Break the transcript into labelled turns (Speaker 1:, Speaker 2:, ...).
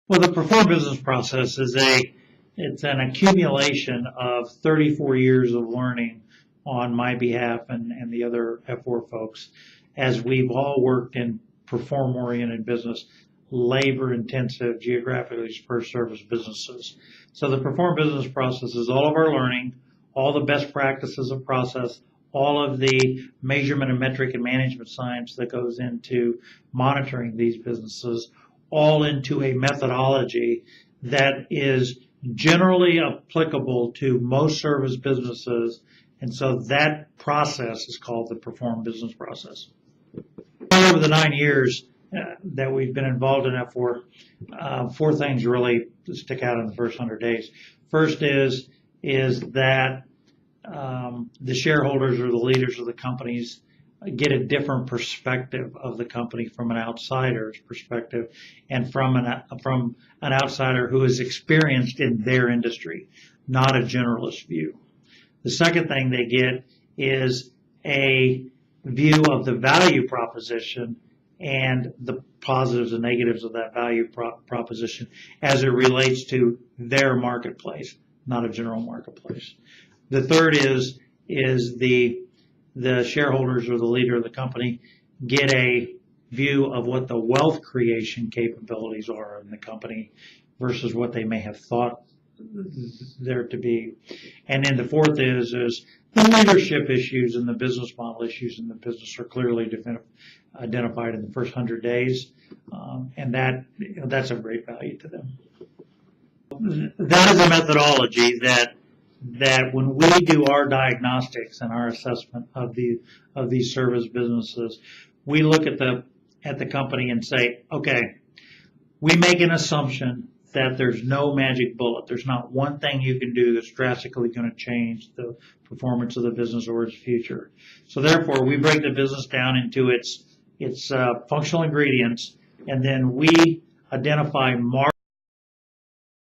Speaker 1: Well, the Perform Business process is it's an accumulation of 34 years of learning on my behalf and the other F4 folks, as we've all worked in perform-oriented business, labor-intensive, geographically dispersed service businesses. So the Perform Business process is all of our learning, all the best practices of process, all of the measurement and metric and management science that goes into monitoring these businesses, all into a methodology that is generally applicable to most service businesses. And so that process is called the Perform Business process. Over the 9 years that we've been involved in F4, four things really stick out in the first 100 days. First is that the shareholders or the leaders of the companies get a different perspective of the company from an outsider's perspective, and from an outsider who is experienced in their industry, not a generalist view. The second thing they get is a view of the value proposition and the positives and negatives of that value proposition as it relates to their marketplace, not a general marketplace. The third is the shareholders or the leader of the company get a view of what the wealth creation capabilities are in the company versus what they may have thought there to be. And then the fourth is the leadership issues and the business model issues in the business are clearly identified in the first 100 days, and that's of great value to them. That is a methodology that when we do our diagnostics and our assessment of these service businesses, we look at the company and say, okay, we make an assumption that there's no magic bullet. There's not one thing you can do that's drastically going to change the performance of the business or its future. So therefore, we break the business down into its functional ingredients, and then we identify